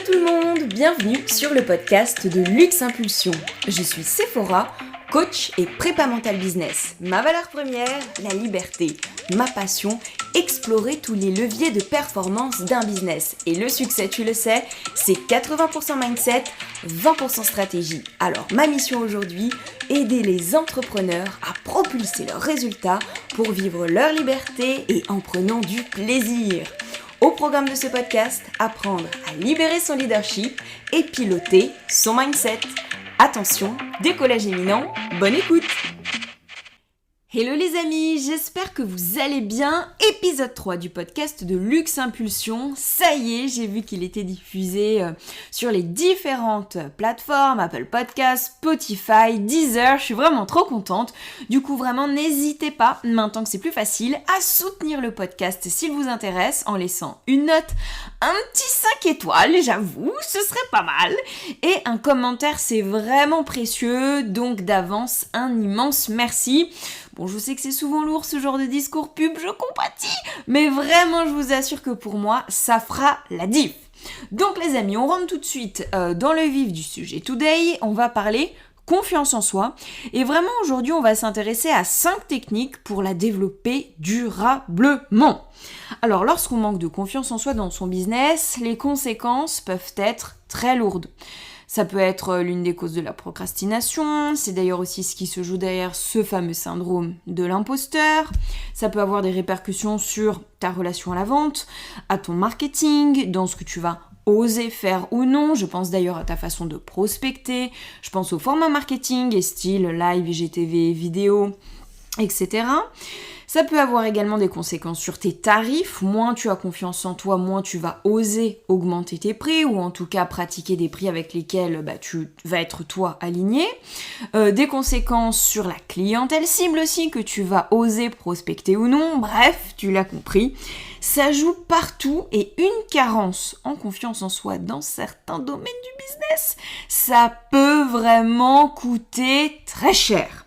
Hello tout le monde, bienvenue sur le podcast de Luxe Impulsion. Je suis Sephora, coach et prépa mental business. Ma valeur première, la liberté. Ma passion, explorer tous les leviers de performance d'un business. Et le succès, tu le sais, c'est 80% mindset, 20% stratégie. Alors ma mission aujourd'hui, aider les entrepreneurs à propulser leurs résultats pour vivre leur liberté et en prenant du plaisir. Au programme de ce podcast, apprendre à libérer son leadership et piloter son mindset. Attention, décollage imminent, bonne écoute! Hello les amis, j'espère que vous allez bien. Épisode 3 du podcast de Luxe Impulsion. Ça y est, j'ai vu qu'il était diffusé sur les différentes plateformes, Apple Podcasts, Spotify, Deezer. Je suis vraiment trop contente. Du coup, vraiment, n'hésitez pas, maintenant que c'est plus facile, à soutenir le podcast s'il vous intéresse en laissant une note, un petit 5 étoiles, j'avoue, ce serait pas mal. Et un commentaire, c'est vraiment précieux. Donc d'avance, un immense merci. Bon, je sais que c'est souvent lourd ce genre de discours pub, je compatis, mais vraiment, je vous assure que pour moi, ça fera la diff. Donc les amis, on rentre tout de suite dans le vif du sujet today. On va parler confiance en soi. Et vraiment, aujourd'hui, on va s'intéresser à 5 techniques pour la développer durablement. Alors, lorsqu'on manque de confiance en soi dans son business, les conséquences peuvent être très lourdes. Ça peut être l'une des causes de la procrastination, c'est d'ailleurs aussi ce qui se joue derrière ce fameux syndrome de l'imposteur. Ça peut avoir des répercussions sur ta relation à la vente, à ton marketing, dans ce que tu vas oser faire ou non. Je pense d'ailleurs à ta façon de prospecter, je pense au format marketing et style live, IGTV, vidéo, etc. Ça peut avoir également des conséquences sur tes tarifs. Moins tu as confiance en toi, moins tu vas oser augmenter tes prix ou en tout cas pratiquer des prix avec lesquels tu vas être toi aligné. Des conséquences sur la clientèle cible aussi que tu vas oser prospecter ou non. Bref, tu l'as compris. Ça joue partout et une carence en confiance en soi dans certains domaines du business, ça peut vraiment coûter très cher.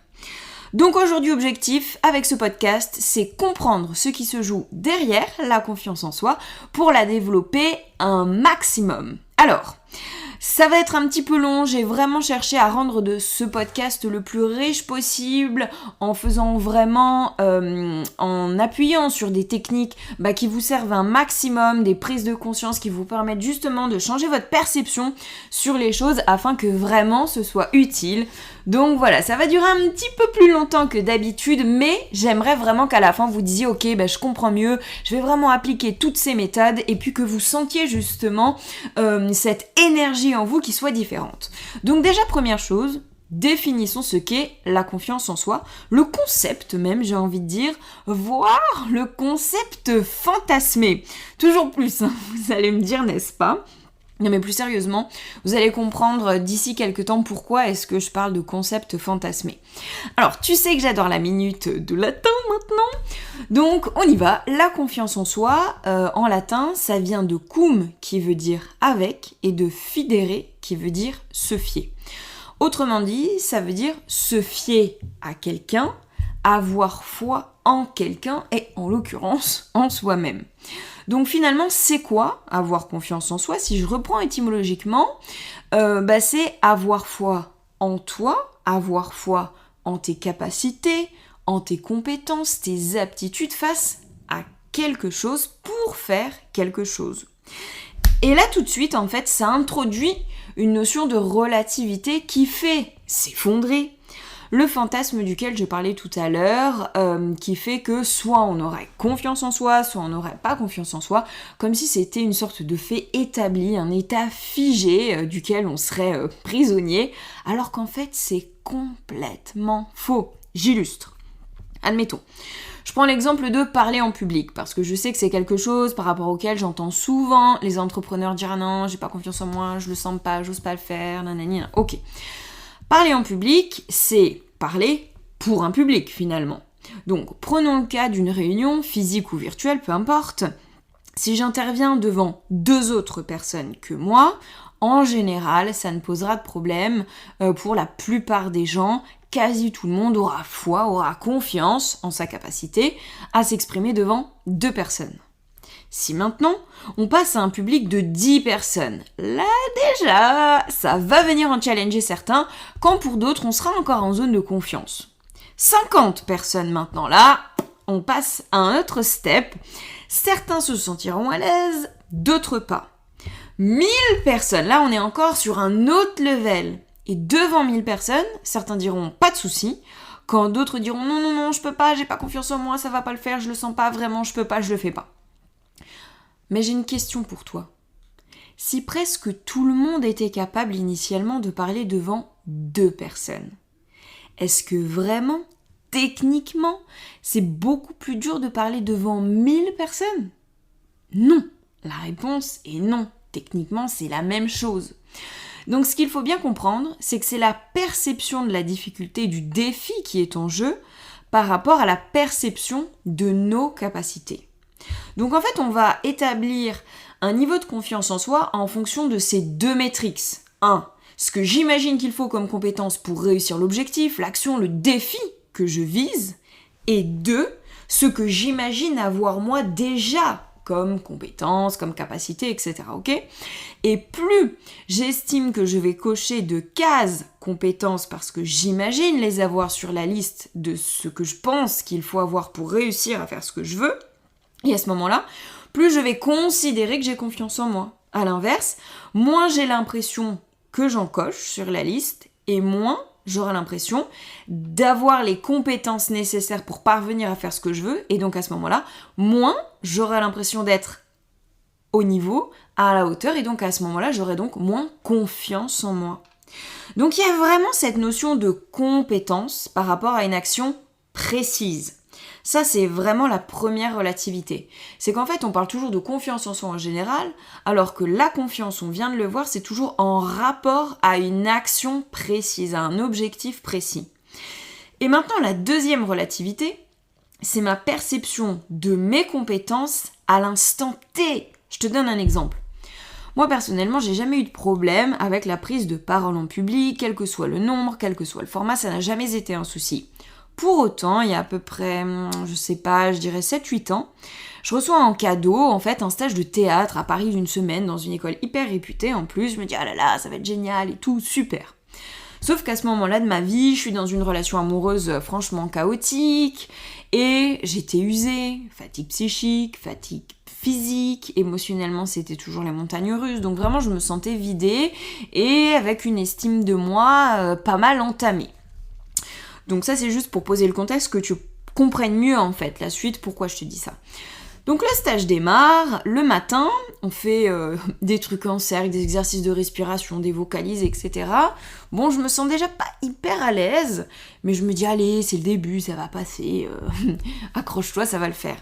Donc aujourd'hui, objectif avec ce podcast, c'est comprendre ce qui se joue derrière la confiance en soi pour la développer un maximum. Alors, ça va être un petit peu long, j'ai vraiment cherché à rendre de ce podcast le plus riche possible en faisant vraiment, en appuyant sur des techniques qui vous servent un maximum, des prises de conscience qui vous permettent justement de changer votre perception sur les choses afin que vraiment ce soit utile. Donc voilà, ça va durer un petit peu plus longtemps que d'habitude, mais j'aimerais vraiment qu'à la fin vous disiez ok, je comprends mieux, je vais vraiment appliquer toutes ces méthodes et puis que vous sentiez justement cette énergie en vous qui soit différente. Donc déjà, première chose, définissons ce qu'est la confiance en soi, le concept même, j'ai envie de dire, voire le concept fantasmé. Toujours plus, vous allez me dire, n'est-ce pas ? Non mais plus sérieusement, vous allez comprendre d'ici quelques temps pourquoi est-ce que je parle de concept fantasmé. Alors, tu sais que j'adore la minute de latin maintenant, donc on y va. La confiance en soi, en latin, ça vient de cum qui veut dire avec et de fidere qui veut dire se fier. Autrement dit, ça veut dire se fier à quelqu'un, avoir foi en quelqu'un et en l'occurrence en soi-même. Donc finalement, c'est quoi avoir confiance en soi ? Si je reprends étymologiquement, c'est avoir foi en toi, avoir foi en tes capacités, en tes compétences, tes aptitudes face à quelque chose pour faire quelque chose. Et là tout de suite, en fait, ça introduit une notion de relativité qui fait s'effondrer le fantasme duquel je parlais tout à l'heure, qui fait que soit on aurait confiance en soi, soit on n'aurait pas confiance en soi, comme si c'était une sorte de fait établi, un état figé duquel on serait prisonnier, alors qu'en fait c'est complètement faux. J'illustre. Admettons. Je prends l'exemple de parler en public, parce que je sais que c'est quelque chose par rapport auquel j'entends souvent les entrepreneurs dire « Ah non, j'ai pas confiance en moi, je le sens pas, j'ose pas le faire, nanani, nan. » Ok. Parler en public, c'est parler pour un public finalement. Donc prenons le cas d'une réunion, physique ou virtuelle, peu importe. Si j'interviens devant 2 autres personnes que moi, en général, ça ne posera de problème pour la plupart des gens. Quasi tout le monde aura foi, aura confiance en sa capacité à s'exprimer devant 2 personnes. Si maintenant, on passe à un public de 10 personnes, là déjà, ça va venir en challenger certains, quand pour d'autres, on sera encore en zone de confiance. 50 personnes maintenant, là, on passe à un autre step. Certains se sentiront à l'aise, d'autres pas. 1000 personnes, là on est encore sur un autre level. Et devant 1000 personnes, certains diront pas de souci, quand d'autres diront non, je peux pas, j'ai pas confiance en moi, ça va pas le faire, je le sens pas vraiment, je peux pas, je le fais pas. Mais j'ai une question pour toi. Si presque tout le monde était capable initialement de parler devant 2 personnes, est-ce que vraiment, techniquement, c'est beaucoup plus dur de parler devant 1000 personnes ? Non. La réponse est non. Techniquement, c'est la même chose. Donc ce qu'il faut bien comprendre, c'est que c'est la perception de la difficulté du défi qui est en jeu par rapport à la perception de nos capacités. Donc en fait, on va établir un niveau de confiance en soi en fonction de ces 2 métriques. 1. Ce que j'imagine qu'il faut comme compétence pour réussir l'objectif, l'action, le défi que je vise. Et 2. Ce que j'imagine avoir moi déjà comme compétences, comme capacités, etc. Ok ? Et plus j'estime que je vais cocher de cases compétences parce que j'imagine les avoir sur la liste de ce que je pense qu'il faut avoir pour réussir à faire ce que je veux, et à ce moment-là, plus je vais considérer que j'ai confiance en moi. À l'inverse, moins j'ai l'impression que j'en coche sur la liste, et moins j'aurai l'impression d'avoir les compétences nécessaires pour parvenir à faire ce que je veux, et donc à ce moment-là, moins j'aurai l'impression d'être au niveau, à la hauteur, et donc à ce moment-là, j'aurai donc moins confiance en moi. Donc il y a vraiment cette notion de compétence par rapport à une action précise. Ça, c'est vraiment la première relativité. C'est qu'en fait, on parle toujours de confiance en soi en général, alors que la confiance, on vient de le voir, c'est toujours en rapport à une action précise, à un objectif précis. Et maintenant, la deuxième relativité, c'est ma perception de mes compétences à l'instant T. Je te donne un exemple. Moi, personnellement, j'ai jamais eu de problème avec la prise de parole en public, quel que soit le nombre, quel que soit le format, ça n'a jamais été un souci. Pour autant, il y a à peu près, je dirais 7-8 ans, je reçois en cadeau, en fait, un stage de théâtre à Paris d'une semaine dans une école hyper réputée. En plus, je me dis, ah là là, ça va être génial et tout, super. Sauf qu'à ce moment-là de ma vie, je suis dans une relation amoureuse franchement chaotique et j'étais usée, fatigue psychique, fatigue physique, émotionnellement c'était toujours les montagnes russes, donc vraiment je me sentais vidée et avec une estime de moi pas mal entamée. Donc ça c'est juste pour poser le contexte, que tu comprennes mieux en fait la suite, pourquoi je te dis ça. Donc le stage démarre, le matin, on fait des trucs en cercle, des exercices de respiration, des vocalises, etc. Bon, je me sens déjà pas hyper à l'aise, mais je me dis allez, c'est le début, ça va passer, accroche-toi, ça va le faire.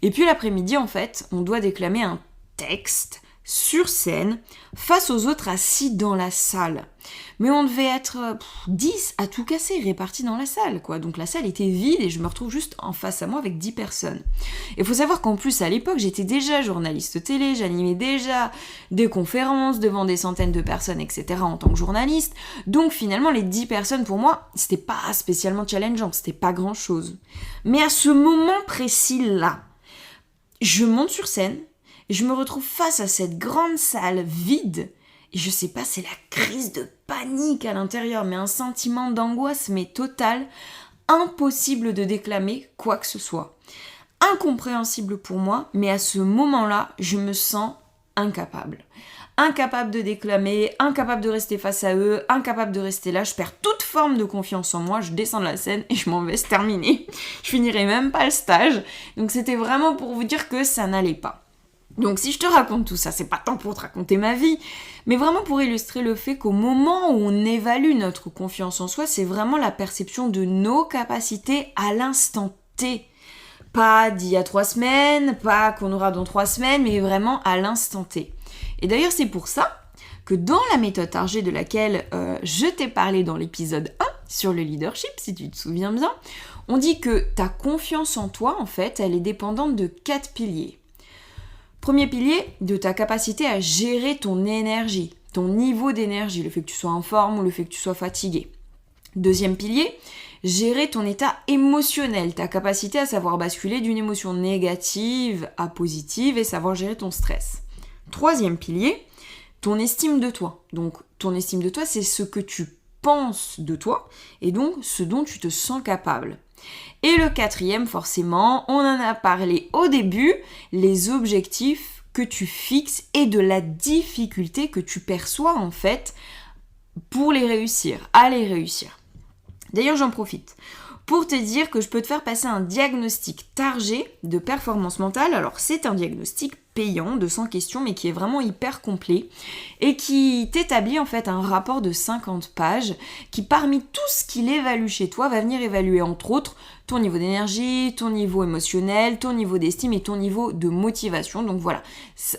Et puis l'après-midi, en fait, on doit déclamer un texte sur scène, face aux autres assis dans la salle. Mais on devait être 10 à tout casser, répartis dans la salle, quoi. Donc la salle était vide et je me retrouve juste en face à moi avec 10 personnes. Et il faut savoir qu'en plus, à l'époque, j'étais déjà journaliste télé, j'animais déjà des conférences devant des centaines de personnes, etc. en tant que journaliste. Donc finalement, les 10 personnes, pour moi, c'était pas spécialement challengeant, c'était pas grand-chose. Mais à ce moment précis-là, je monte sur scène, et je me retrouve face à cette grande salle vide, et je sais pas, c'est la crise de panique à l'intérieur, mais un sentiment d'angoisse, mais total, impossible de déclamer quoi que ce soit. Incompréhensible pour moi, mais à ce moment-là, je me sens incapable. Incapable de déclamer, incapable de rester face à eux, incapable de rester là, je perds toute forme de confiance en moi, je descends de la scène et je m'en vais, c'est terminé. Je finirai même pas le stage, donc c'était vraiment pour vous dire que ça n'allait pas. Donc si je te raconte tout ça, c'est pas tant pour te raconter ma vie, mais vraiment pour illustrer le fait qu'au moment où on évalue notre confiance en soi, c'est vraiment la perception de nos capacités à l'instant T. Pas d'il y a 3 semaines, pas qu'on aura dans 3 semaines, mais vraiment à l'instant T. Et d'ailleurs c'est pour ça que dans la méthode Target de laquelle je t'ai parlé dans l'épisode 1 sur le leadership, si tu te souviens bien, on dit que ta confiance en toi, en fait, elle est dépendante de 4 piliers. Premier pilier, de ta capacité à gérer ton énergie, ton niveau d'énergie, le fait que tu sois en forme ou le fait que tu sois fatigué. Deuxième pilier, gérer ton état émotionnel, ta capacité à savoir basculer d'une émotion négative à positive et savoir gérer ton stress. Troisième pilier, ton estime de toi. Donc ton estime de toi, c'est ce que tu penses de toi et donc ce dont tu te sens capable. Et le quatrième, forcément, on en a parlé au début, les objectifs que tu fixes et de la difficulté que tu perçois en fait pour les réussir, à les réussir. D'ailleurs, j'en profite pour te dire que je peux te faire passer un diagnostic Target de performance mentale. Alors, c'est un diagnostic payant de 100 questions, mais qui est vraiment hyper complet et qui t'établit en fait un rapport de 50 pages qui, parmi tout ce qu'il évalue chez toi, va venir évaluer entre autres ton niveau d'énergie, ton niveau émotionnel, ton niveau d'estime et ton niveau de motivation. Donc voilà,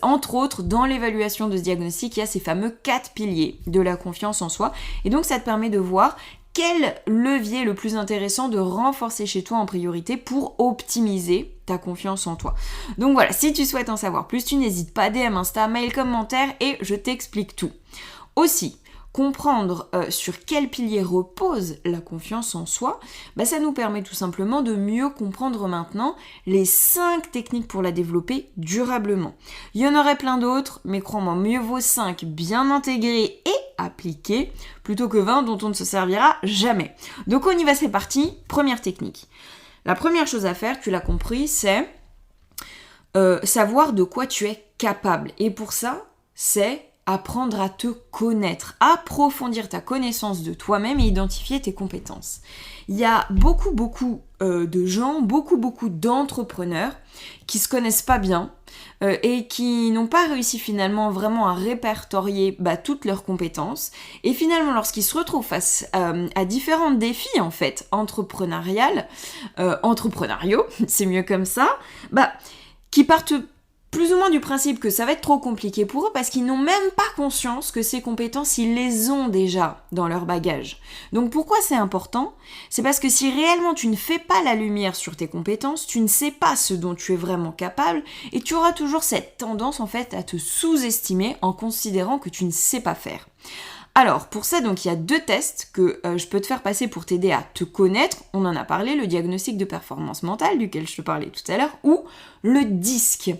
entre autres, dans l'évaluation de ce diagnostic, il y a ces fameux 4 piliers de la confiance en soi. Et donc, ça te permet de voir quel levier est le plus intéressant de renforcer chez toi en priorité pour optimiser ta confiance en toi. Donc voilà, si tu souhaites en savoir plus, tu n'hésites pas, DM, Insta, mail, commentaire et je t'explique tout. Aussi, comprendre sur quel pilier repose la confiance en soi, ça nous permet tout simplement de mieux comprendre maintenant les 5 techniques pour la développer durablement. Il y en aurait plein d'autres, mais crois-moi, mieux vaut 5 bien intégrés et appliqués plutôt que 20 dont on ne se servira jamais. Donc on y va, c'est parti. Première technique. La première chose à faire, tu l'as compris, c'est savoir de quoi tu es capable. Et pour ça, c'est apprendre à te connaître, approfondir ta connaissance de toi-même et identifier tes compétences. Il y a beaucoup de gens, beaucoup d'entrepreneurs qui se connaissent pas bien et qui n'ont pas réussi finalement vraiment à répertorier toutes leurs compétences. Et finalement, lorsqu'ils se retrouvent face à différents défis en fait entrepreneuriaux, c'est mieux comme ça, qui partent plus ou moins du principe que ça va être trop compliqué pour eux parce qu'ils n'ont même pas conscience que ces compétences, ils les ont déjà dans leur bagage. Donc pourquoi c'est important ? C'est parce que si réellement tu ne fais pas la lumière sur tes compétences, tu ne sais pas ce dont tu es vraiment capable et tu auras toujours cette tendance en fait à te sous-estimer en considérant que tu ne sais pas faire. Alors, pour ça, donc, il y a 2 tests que je peux te faire passer pour t'aider à te connaître. On en a parlé, le diagnostic de performance mentale, duquel je te parlais tout à l'heure, ou le DISC,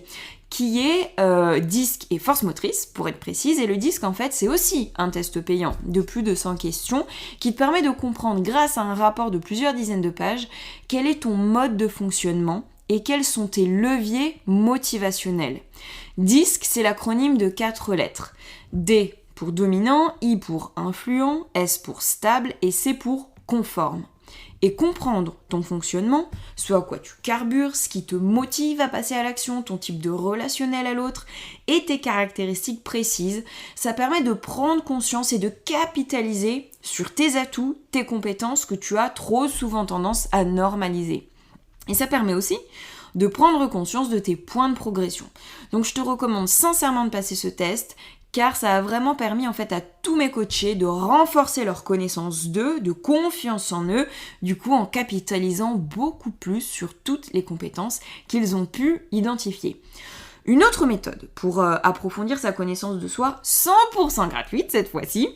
qui est DISC et force motrice, pour être précise. Et le DISC, en fait, c'est aussi un test payant de plus de 100 questions qui te permet de comprendre, grâce à un rapport de plusieurs dizaines de pages, quel est ton mode de fonctionnement et quels sont tes leviers motivationnels. DISC, c'est l'acronyme de 4 lettres. D pour dominant, I pour influent, S pour stable et C pour conforme. Et comprendre ton fonctionnement, ce à quoi tu carbures, ce qui te motive à passer à l'action, ton type de relationnel à l'autre et tes caractéristiques précises, ça permet de prendre conscience et de capitaliser sur tes atouts, tes compétences que tu as trop souvent tendance à normaliser. Et ça permet aussi de prendre conscience de tes points de progression. Donc je te recommande sincèrement de passer ce test, car ça a vraiment permis en fait à tous mes coachés de renforcer leur connaissance d'eux, de confiance en eux, du coup en capitalisant beaucoup plus sur toutes les compétences qu'ils ont pu identifier. Une autre méthode pour approfondir sa connaissance de soi, 100% gratuite cette fois-ci,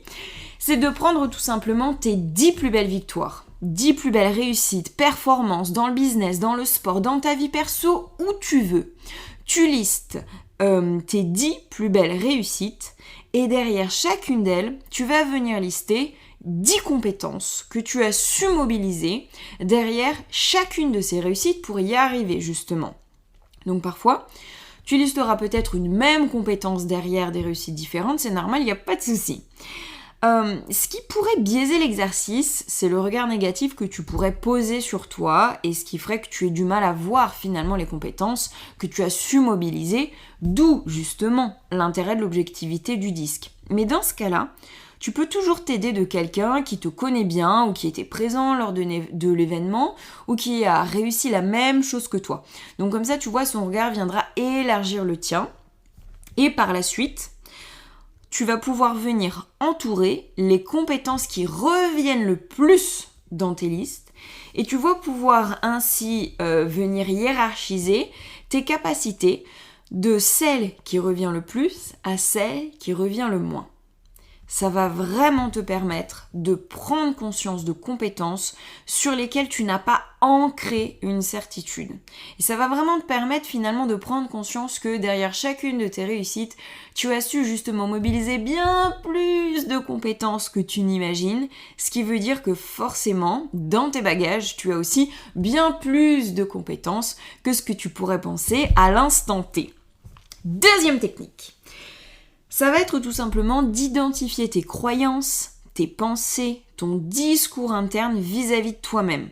c'est de prendre tout simplement tes 10 plus belles victoires, 10 plus belles réussites, performances dans le business, dans le sport, dans ta vie perso, où tu veux. Tu listes tes 10 plus belles réussites et derrière chacune d'elles, tu vas venir lister 10 compétences que tu as su mobiliser derrière chacune de ces réussites pour y arriver justement. Donc parfois, tu listeras peut-être une même compétence derrière des réussites différentes, c'est normal, il n'y a pas de souci. Ce qui pourrait biaiser l'exercice, c'est le regard négatif que tu pourrais poser sur toi et ce qui ferait que tu aies du mal à voir finalement les compétences que tu as su mobiliser, d'où justement l'intérêt de l'objectivité du DISC. Mais dans ce cas-là, tu peux toujours t'aider de quelqu'un qui te connaît bien ou qui était présent lors de l'événement ou qui a réussi la même chose que toi. Donc comme ça, tu vois, son regard viendra élargir le tien et par la suite, tu vas pouvoir venir entourer les compétences qui reviennent le plus dans tes listes et tu vas pouvoir ainsi venir hiérarchiser tes capacités de celle qui revient le plus à celle qui revient le moins. ça va vraiment te permettre de prendre conscience de compétences sur lesquelles tu n'as pas ancré une certitude. Et ça va vraiment te permettre finalement de prendre conscience que derrière chacune de tes réussites, tu as su justement mobiliser bien plus de compétences que tu n'imagines, ce qui veut dire que forcément, dans tes bagages, tu as aussi bien plus de compétences que ce que tu pourrais penser à l'instant T. Deuxième technique. Ça va être tout simplement d'identifier tes croyances, tes pensées, ton discours interne vis-à-vis de toi-même.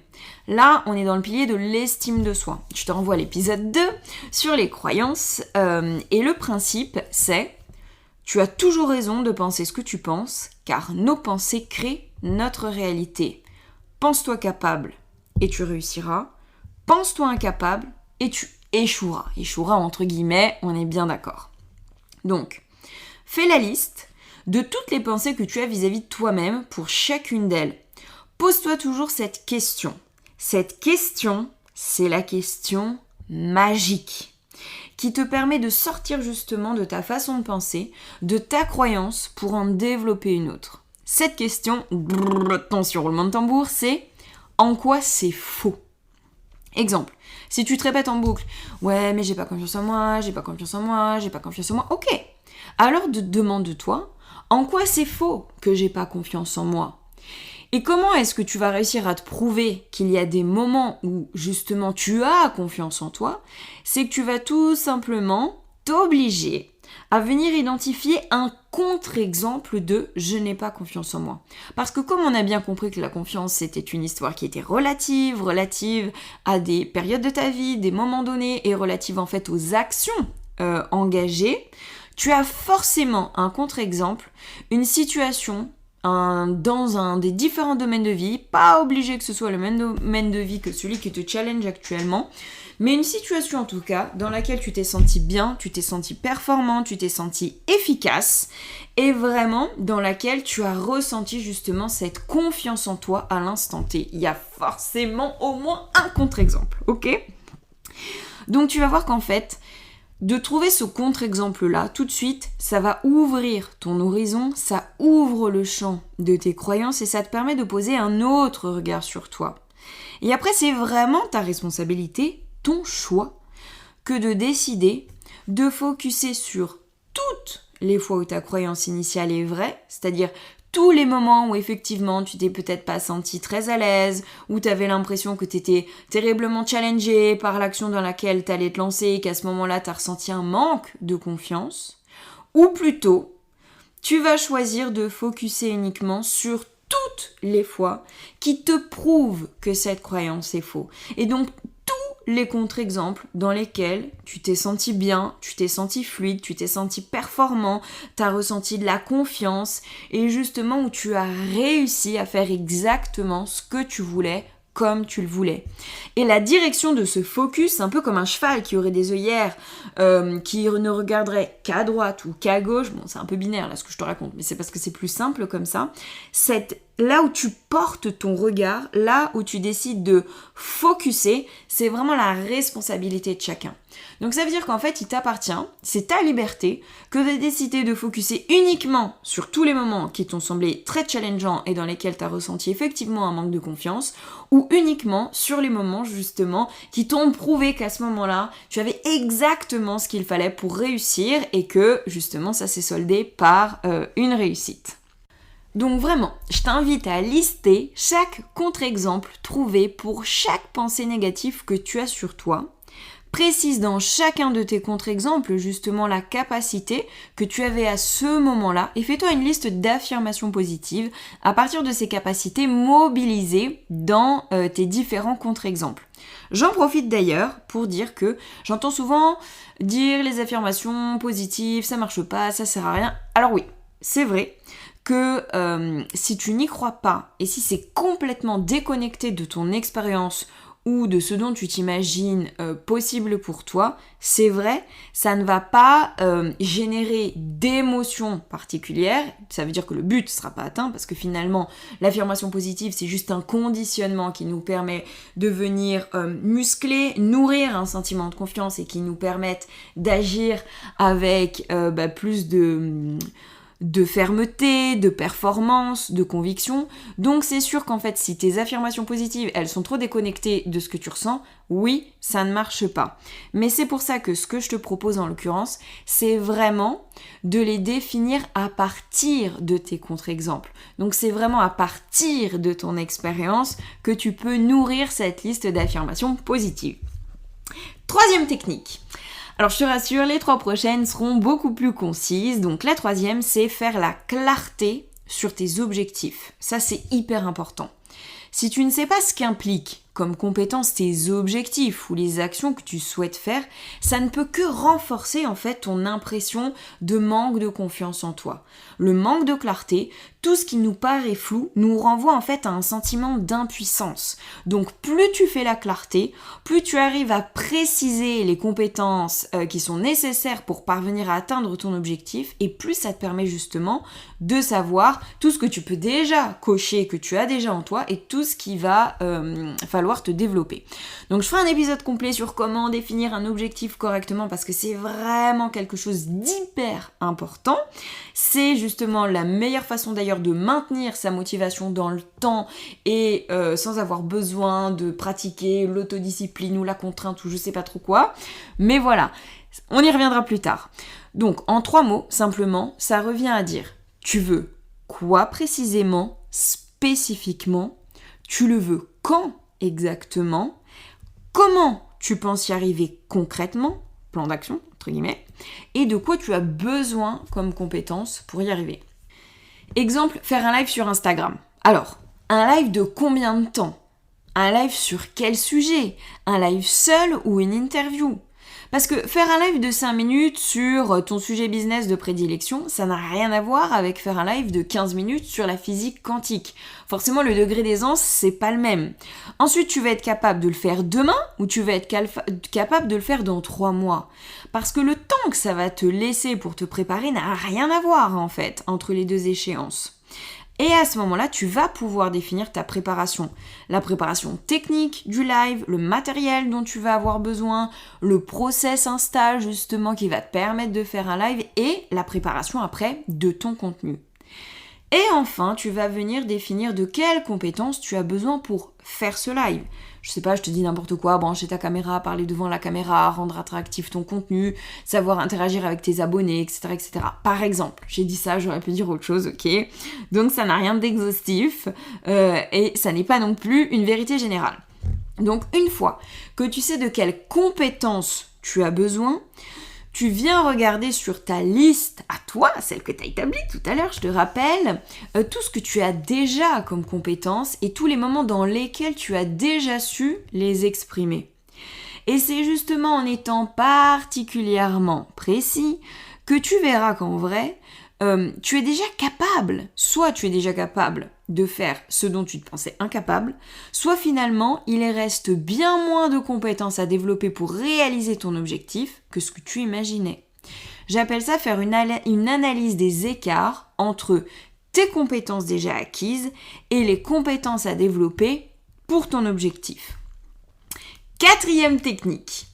Là, on est dans le pilier de l'estime de soi. Je te renvoie à l'épisode 2 sur les croyances. Et le principe, c'est tu as toujours raison de penser ce que tu penses, car nos pensées créent notre réalité. Pense-toi capable et tu réussiras. Pense-toi incapable et tu échoueras. Échoueras entre guillemets, on est bien d'accord. Donc, fais la liste de toutes les pensées que tu as vis-à-vis de toi-même pour chacune d'elles. Pose-toi toujours cette question. Cette question, c'est la question magique qui te permet de sortir justement de ta façon de penser, de ta croyance pour en développer une autre. Cette question, attention, roulement de tambour, c'est en quoi c'est faux ? Exemple, si tu te répètes en boucle, ouais mais j'ai pas confiance en moi, j'ai pas confiance en moi, j'ai pas confiance en moi, ok. Alors demande-toi, en quoi c'est faux que j'ai pas confiance en moi ? Et comment est-ce que tu vas réussir à te prouver qu'il y a des moments où justement tu as confiance en toi ? C'est que tu vas tout simplement t'obliger à venir identifier un contre-exemple de « je n'ai pas confiance en moi ». Parce que comme on a bien compris que la confiance c'était une histoire qui était relative à des périodes de ta vie, des moments donnés et relative en fait aux actions engagées, tu as forcément un contre-exemple, une situation dans un des différents domaines de vie, pas obligé que ce soit le même domaine de vie que celui qui te challenge actuellement, mais une situation en tout cas dans laquelle tu t'es senti bien, tu t'es senti performant, tu t'es senti efficace et vraiment dans laquelle tu as ressenti justement cette confiance en toi à l'instant T. Il y a forcément au moins un contre-exemple, ok ? Donc tu vas voir qu'en fait, de trouver ce contre-exemple-là, tout de suite, ça va ouvrir ton horizon, ça ouvre le champ de tes croyances et ça te permet de poser un autre regard sur toi. Et après, c'est vraiment ta responsabilité, ton choix, que de décider de focuser sur toutes les fois où ta croyance initiale est vraie, c'est-à-dire tous les moments où effectivement tu t'es peut-être pas senti très à l'aise, où tu avais l'impression que tu étais terriblement challengé par l'action dans laquelle tu allais te lancer et qu'à ce moment-là tu as ressenti un manque de confiance, ou plutôt tu vas choisir de focuser uniquement sur toutes les fois qui te prouvent que cette croyance est faux. Et donc les contre-exemples dans lesquels tu t'es senti bien, tu t'es senti fluide, tu t'es senti performant, tu as ressenti de la confiance et justement où tu as réussi à faire exactement ce que tu voulais comme tu le voulais. Et la direction de ce focus, c'est un peu comme un cheval qui aurait des œillères, qui ne regarderait qu'à droite ou qu'à gauche. Bon, c'est un peu binaire là ce que je te raconte, mais c'est parce que c'est plus simple comme ça. Là où tu portes ton regard, là où tu décides de focuser, c'est vraiment la responsabilité de chacun. Donc ça veut dire qu'en fait, il t'appartient, c'est ta liberté, que de décider de focuser uniquement sur tous les moments qui t'ont semblé très challengeants et dans lesquels tu as ressenti effectivement un manque de confiance, ou uniquement sur les moments justement qui t'ont prouvé qu'à ce moment-là, tu avais exactement ce qu'il fallait pour réussir et que justement ça s'est soldé par une réussite. Donc vraiment, je t'invite à lister chaque contre-exemple trouvé pour chaque pensée négative que tu as sur toi. Précise dans chacun de tes contre-exemples justement la capacité que tu avais à ce moment-là et fais-toi une liste d'affirmations positives à partir de ces capacités mobilisées dans tes différents contre-exemples. J'en profite d'ailleurs pour dire que j'entends souvent dire les affirmations positives, ça marche pas, ça sert à rien. Alors oui, c'est vrai que si tu n'y crois pas et si c'est complètement déconnecté de ton expérience ou de ce dont tu t'imagines possible pour toi, c'est vrai, ça ne va pas générer d'émotions particulières. Ça veut dire que le but ne sera pas atteint parce que finalement, l'affirmation positive, c'est juste un conditionnement qui nous permet de venir muscler, nourrir un sentiment de confiance et qui nous permettent d'agir avec plus de fermeté, de performance, de conviction. Donc c'est sûr qu'en fait, si tes affirmations positives, elles sont trop déconnectées de ce que tu ressens, oui, ça ne marche pas. Mais c'est pour ça que ce que je te propose en l'occurrence, c'est vraiment de les définir à partir de tes contre-exemples. Donc c'est vraiment à partir de ton expérience que tu peux nourrir cette liste d'affirmations positives. Troisième technique. Alors je te rassure, les 3 prochaines seront beaucoup plus concises. Donc la troisième, c'est faire la clarté sur tes objectifs. Ça, c'est hyper important. Si tu ne sais pas ce qu'impliquent comme compétence tes objectifs ou les actions que tu souhaites faire, ça ne peut que renforcer en fait ton impression de manque de confiance en toi. Le manque de clarté, tout ce qui nous paraît flou, nous renvoie en fait à un sentiment d'impuissance. Donc plus tu fais la clarté, plus tu arrives à préciser les compétences qui sont nécessaires pour parvenir à atteindre ton objectif, et plus ça te permet justement de savoir tout ce que tu peux déjà cocher, que tu as déjà en toi, et tout ce qui va falloir te développer. Donc je ferai un épisode complet sur comment définir un objectif correctement, parce que c'est vraiment quelque chose d'hyper important. C'est justement la meilleure façon d'ailleurs de maintenir sa motivation dans le temps et sans avoir besoin de pratiquer l'autodiscipline ou la contrainte ou je sais pas trop quoi. Mais voilà, on y reviendra plus tard. Donc en 3 mots, simplement, ça revient à dire: tu veux quoi précisément, spécifiquement, tu le veux quand exactement, comment tu penses y arriver concrètement, plan d'action, entre guillemets, et de quoi tu as besoin comme compétence pour y arriver. Exemple, faire un live sur Instagram. Alors, un live de combien de temps? Un live sur quel sujet? Un live seul ou une interview? Parce que faire un live de 5 minutes sur ton sujet business de prédilection, ça n'a rien à voir avec faire un live de 15 minutes sur la physique quantique. Forcément, le degré d'aisance, c'est pas le même. Ensuite, tu vas être capable de le faire demain ou tu vas être capable de le faire dans 3 mois. Parce que le temps que ça va te laisser pour te préparer n'a rien à voir, en fait, entre les 2 échéances. Et à ce moment-là, tu vas pouvoir définir ta préparation. La préparation technique du live, le matériel dont tu vas avoir besoin, le process Insta justement qui va te permettre de faire un live et la préparation après de ton contenu. Et enfin, tu vas venir définir de quelles compétences tu as besoin pour faire ce live. Je sais pas, je te dis n'importe quoi, brancher ta caméra, parler devant la caméra, rendre attractif ton contenu, savoir interagir avec tes abonnés, etc., etc. Par exemple, j'ai dit ça, j'aurais pu dire autre chose, ok. Donc ça n'a rien d'exhaustif et ça n'est pas non plus une vérité générale. Donc une fois que tu sais de quelles compétences tu as besoin, tu viens regarder sur ta liste à toi, celle que tu as établie tout à l'heure, je te rappelle, tout ce que tu as déjà comme compétences et tous les moments dans lesquels tu as déjà su les exprimer. Et c'est justement en étant particulièrement précis que tu verras qu'en vrai, tu es déjà capable, soit tu es déjà capable de faire ce dont tu te pensais incapable, soit finalement il reste bien moins de compétences à développer pour réaliser ton objectif que ce que tu imaginais. J'appelle ça faire une analyse des écarts entre tes compétences déjà acquises et les compétences à développer pour ton objectif. 4e technique,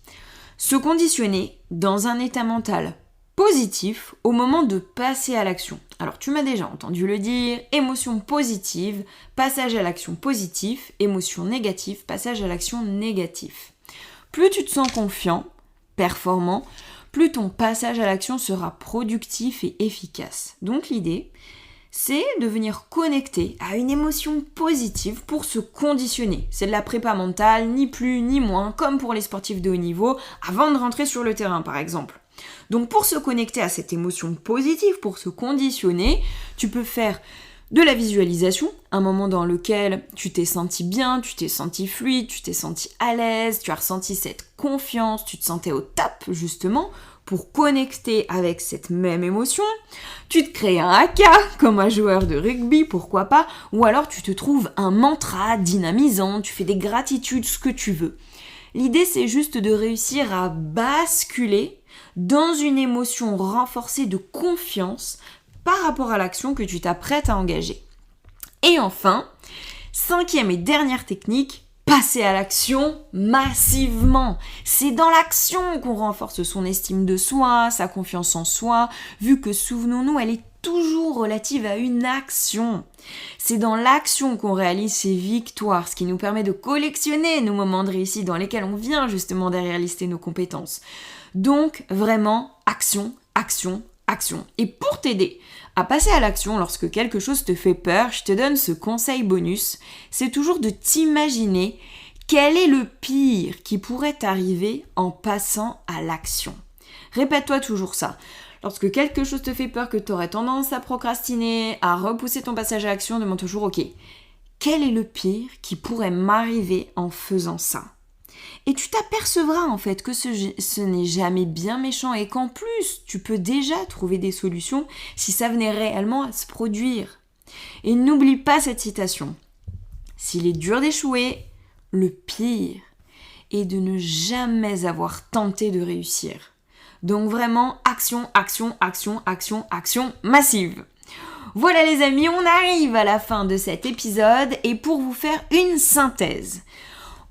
se conditionner dans un état mental positif au moment de passer à l'action. Alors tu m'as déjà entendu le dire, émotion positive, passage à l'action positive, émotion négative, passage à l'action négative. Plus tu te sens confiant, performant, plus ton passage à l'action sera productif et efficace. Donc l'idée, c'est de venir connecter à une émotion positive pour se conditionner. C'est de la prépa mentale, ni plus ni moins, comme pour les sportifs de haut niveau, avant de rentrer sur le terrain par exemple. Donc pour se connecter à cette émotion positive, pour se conditionner, tu peux faire de la visualisation, un moment dans lequel tu t'es senti bien, tu t'es senti fluide, tu t'es senti à l'aise, tu as ressenti cette confiance, tu te sentais au top justement pour connecter avec cette même émotion. Tu te crées un haka comme un joueur de rugby, pourquoi pas, ou alors tu te trouves un mantra dynamisant, tu fais des gratitudes, ce que tu veux. L'idée c'est juste de réussir à basculer dans une émotion renforcée de confiance par rapport à l'action que tu t'apprêtes à engager. Et enfin, 5e et dernière technique, passer à l'action massivement. C'est dans l'action qu'on renforce son estime de soi, sa confiance en soi, vu que, souvenons-nous, elle est toujours relative à une action. C'est dans l'action qu'on réalise ses victoires, ce qui nous permet de collectionner nos moments de réussite dans lesquels on vient justement derrière lister nos compétences. Donc vraiment, action, action, action. Et pour t'aider à passer à l'action lorsque quelque chose te fait peur, je te donne ce conseil bonus, c'est toujours de t'imaginer quel est le pire qui pourrait t'arriver en passant à l'action. Répète-toi toujours ça. Lorsque quelque chose te fait peur, que tu aurais tendance à procrastiner, à repousser ton passage à l'action, demande toujours, ok, quel est le pire qui pourrait m'arriver en faisant ça ? Et tu t'apercevras en fait que ce n'est jamais bien méchant et qu'en plus, tu peux déjà trouver des solutions si ça venait réellement à se produire. Et n'oublie pas cette citation. S'il est dur d'échouer, le pire est de ne jamais avoir tenté de réussir. Donc vraiment, action, action, action, action, action massive. Voilà les amis, on arrive à la fin de cet épisode et pour vous faire une synthèse,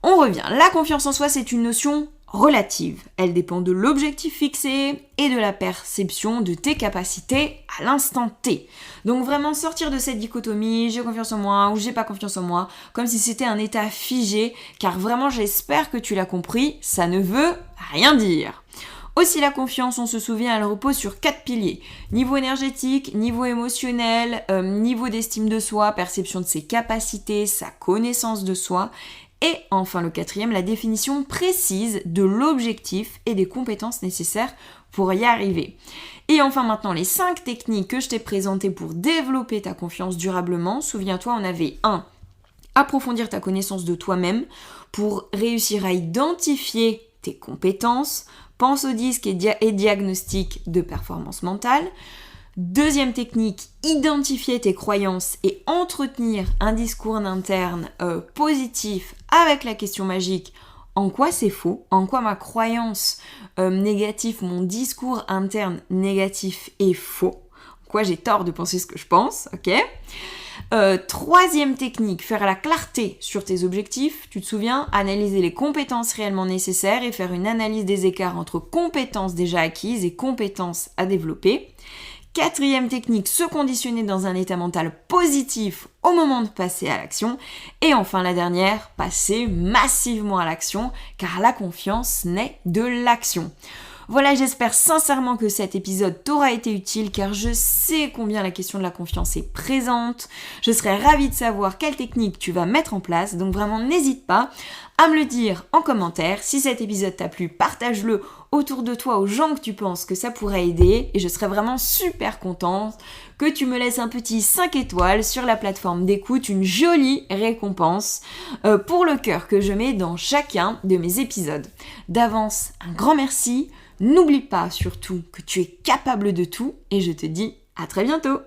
on revient. La confiance en soi, c'est une notion relative. Elle dépend de l'objectif fixé et de la perception de tes capacités à l'instant T. Donc vraiment sortir de cette dichotomie, j'ai confiance en moi ou j'ai pas confiance en moi, comme si c'était un état figé, car vraiment j'espère que tu l'as compris, ça ne veut rien dire. Aussi la confiance, on se souvient, elle repose sur 4 piliers. Niveau énergétique, niveau émotionnel, niveau d'estime de soi, perception de ses capacités, sa connaissance de soi. Et enfin le 4e, la définition précise de l'objectif et des compétences nécessaires pour y arriver. Et enfin maintenant les 5 techniques que je t'ai présentées pour développer ta confiance durablement. Souviens-toi, on avait 1. Approfondir ta connaissance de toi-même pour réussir à identifier tes compétences. Pense au disque et diagnostic de performance mentale. 2e technique, identifier tes croyances et entretenir un discours interne positif avec la question magique. En quoi c'est faux ? En quoi ma croyance négative, mon discours interne négatif est faux ? En quoi j'ai tort de penser ce que je pense, ok ? 3e technique, faire la clarté sur tes objectifs. Tu te souviens, analyser les compétences réellement nécessaires et faire une analyse des écarts entre compétences déjà acquises et compétences à développer. 4e technique, se conditionner dans un état mental positif au moment de passer à l'action. Et enfin la dernière, passer massivement à l'action, car la confiance naît de l'action. Voilà, j'espère sincèrement que cet épisode t'aura été utile car je sais combien la question de la confiance est présente. Je serais ravie de savoir quelle technique tu vas mettre en place, donc vraiment n'hésite pas à me le dire en commentaire. Si cet épisode t'a plu, partage-le autour de toi aux gens que tu penses que ça pourrait aider et je serais vraiment super contente que tu me laisses un petit 5 étoiles sur la plateforme d'écoute, une jolie récompense pour le cœur que je mets dans chacun de mes épisodes. D'avance, un grand merci. N'oublie pas surtout que tu es capable de tout et je te dis à très bientôt.